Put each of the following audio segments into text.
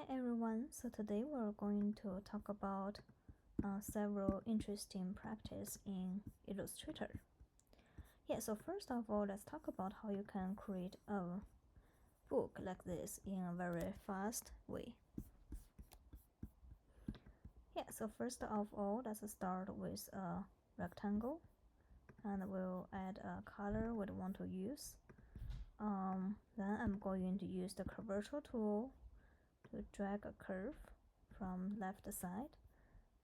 Hi everyone, so today we're going to talk about several interesting practice in Illustrator. So first of all, let's talk about how you can create a book like this in a very fast way. So first of all, let's start with a rectangle and we'll add a color we want to use. Then I'm going to use the curvature tool to drag a curve from left side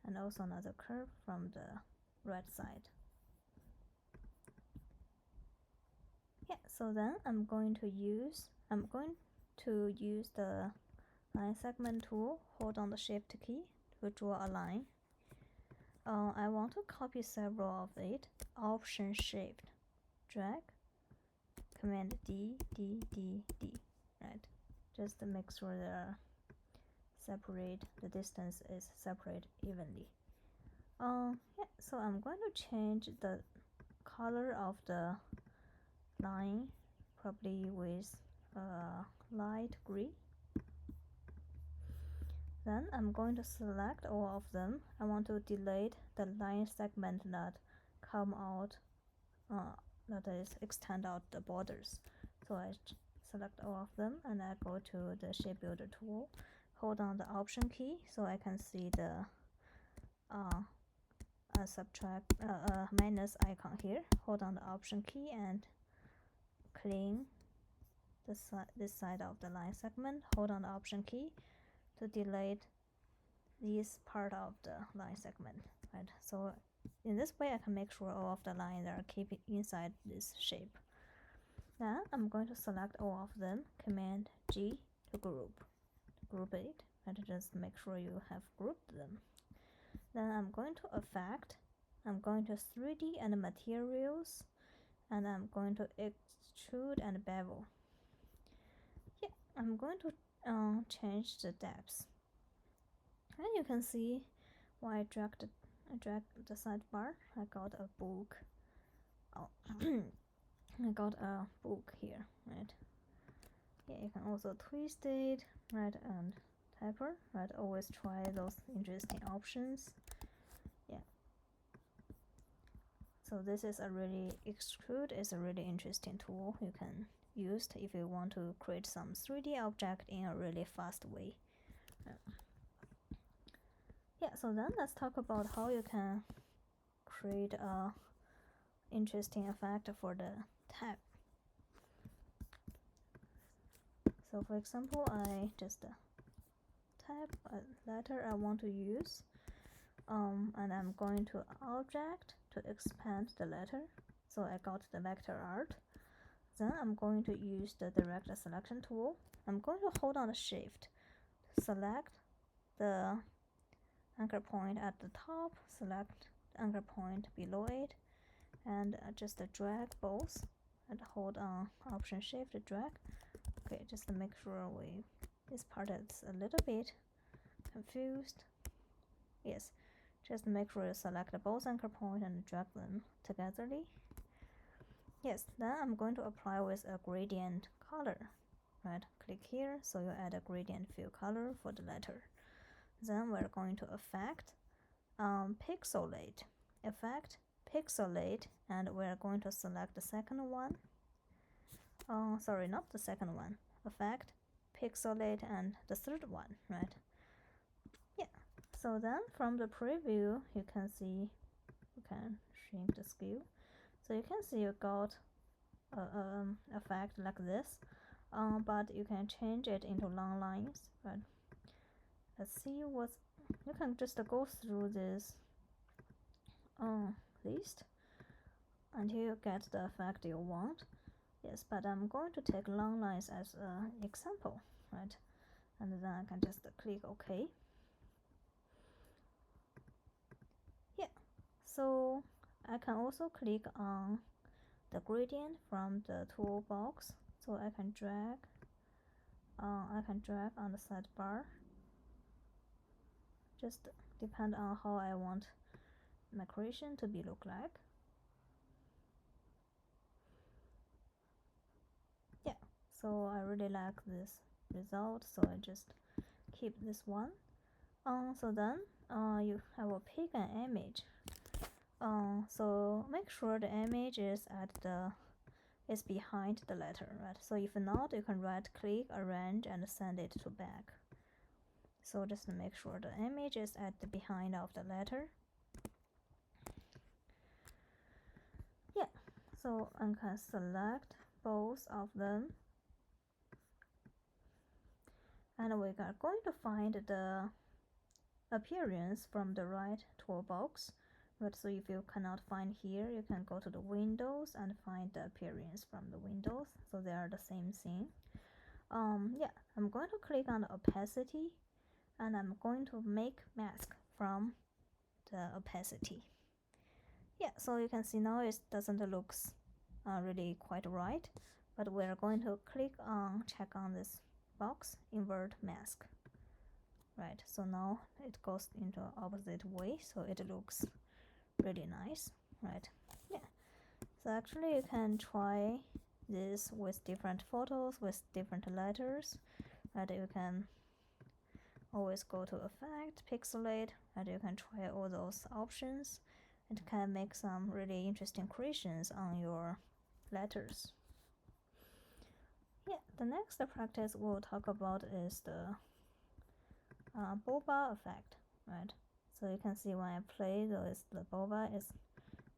and also another curve from the right side. So then I'm going to use the line segment tool, hold on the shift key to draw a line. I want to copy several of it, option shift drag, command D, right? Just to make sure they're separate, the distance is separate evenly. So I'm going to change the color of the line, probably with light gray. Then I'm going to select all of them. I want to delete the line segment that come out, that is extend out the borders. So I select all of them and I go to the shape builder tool, hold on the option key so I can see the minus icon here. Hold on the option key and clean this side of the line segment. Hold on the option key to delete this part of the line segment, right? So in this way I can make sure all of the lines are kept inside this shape. Then I'm going to select all of them, command G to group it, and just make sure you have grouped them. Then I'm going to effect, I'm going to 3D and materials, and I'm going to extrude and bevel. I'm going to change the depth. And you can see when I drag the sidebar, I got a book. I got a book here, right? You can also twist it, right, and taper, right? Always try those interesting options. So this is extrude is a really interesting tool you can use if you want to create some 3D object in a really fast way. So then let's talk about how you can create a interesting effect for the tab. So for example, I just type a letter I want to use, and I'm going to object to expand the letter. So I got the vector art. Then I'm going to use the direct selection tool. I'm going to hold on the shift, select the anchor point at the top, select the anchor point below it, and just drag both and hold on option shift drag. Okay, just to make sure this part is a little bit confused. Yes, just make sure you select both anchor point and drag them togetherly. Then I'm going to apply with a gradient color. Right, click here, so you add a gradient fill color for the letter. Then we're going to effect, pixelate, and we're going to select the second one. Sorry, not the second one. Effect, pixelate, and the third one, right? So then from the preview, you can see, you can shrink the scale. So you can see you got effect like this, but you can change it into long lines. Right? Let's see what you can just go through this list until you get the effect you want. But I'm going to take long lines as an example, right? And then I can just click OK. So I can also click on the gradient from the toolbox, so I can drag on the sidebar. Just depend on how I want my creation to be look like. So I really like this result, so I just keep this one. So then I will pick an image. So make sure the image is behind the letter, right? So if not, you can right click, arrange, and send it to back. So just make sure the image is at the behind of the letter. Yeah, so I can select both of them, and we are going to find the appearance from the right toolbox. But so if you cannot find here, you can go to the windows and find the appearance from the windows. So they are the same thing. Yeah, I'm going to click on the opacity, and I'm going to make mask from the opacity. Yeah, so you can see now it doesn't look really quite right, but we're going to check on this box, invert mask. Right, so now it goes into opposite way, so it looks really nice, right? Yeah, so actually you can try this with different photos, with different letters, right? You can always go to effect, pixelate, and you can try all those options. It can make some really interesting creations on your letters. Yeah, the next practice we'll talk about is the boba effect, right? So you can see when I play this, the boba is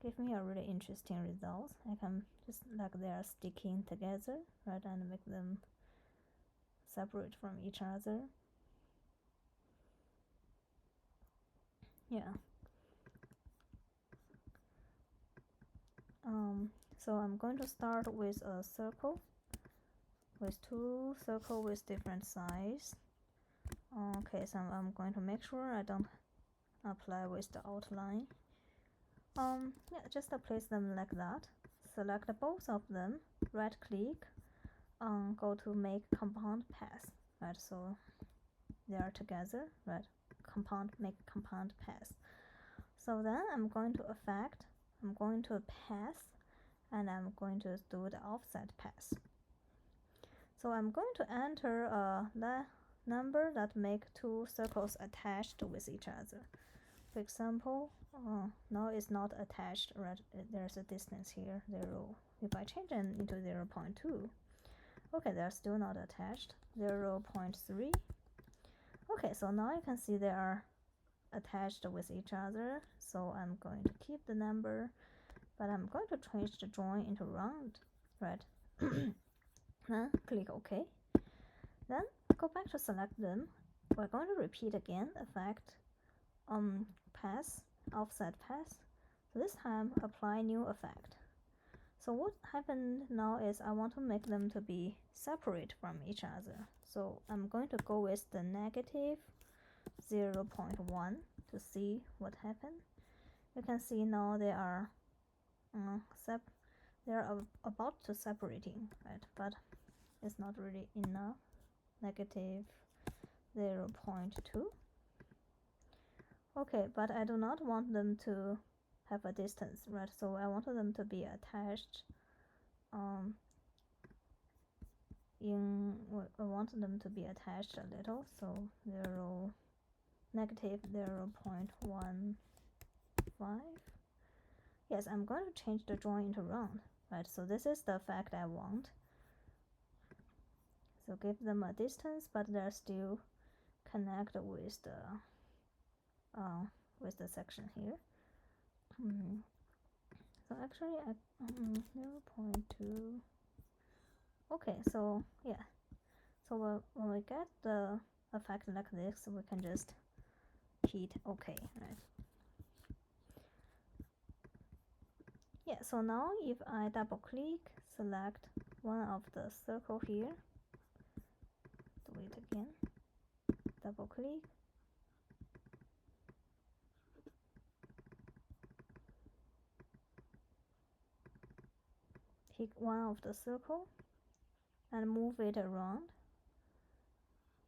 give me a really interesting result. I can just like they are sticking together, right, and make them separate from each other. Yeah. So I'm going to start with a circle, with two circles with different size. Okay, so I'm going to make sure I don't apply with the outline. Yeah, just place them like that. Select both of them, right click, go to make compound path, right? So they are together, right? Make compound path. So then I'm going to effect, I'm going to path, and I'm going to do the offset path. So I'm going to enter a number that make two circles attached with each other. For example, now it's not attached, right? There's a distance here, 0. If I change it into 0.2, okay, they're still not attached, 0.3. Okay, so now you can see they are attached with each other. So I'm going to keep the number, but I'm going to change the join into round, right? Then click OK. Then go back to select them. We're going to repeat again, effect, path, offset path. So this time apply new effect. So what happened now is I want to make them to be separate from each other. So I'm going to go with the negative 0.1 to see what happened. You can see now they are about to separating, right? But it's not really enough. Negative 0.2. Okay, but I do not want them to have a distance, right? So I want them to be attached. I want them to be attached a little. So negative 0.15. Yes, I'm going to change the join into round, right? So this is the effect I want. So give them a distance, but they're still connected with the section here. So actually, 0.2. Okay, so yeah. So when we get the effect like this, we can just hit OK, right? Yeah, so now if I double click, select one of the circle here, do it again, double click, pick one of the circle and move it around.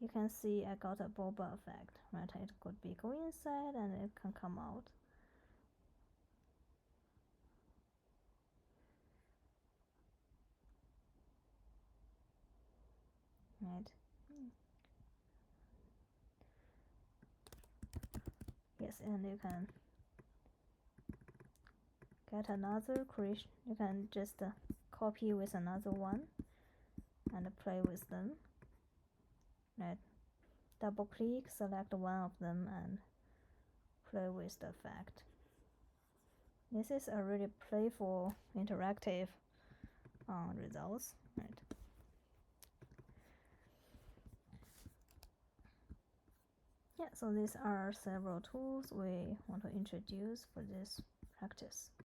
You can see I got a boba effect, right? It could be go inside and it can come out. Right. Yes, and you can get another creation. You can just copy with another one and play with them. Right, double click, select one of them and play with the effect. This is a really playful, interactive results. Right. Yeah, so these are several tools we want to introduce for this practice.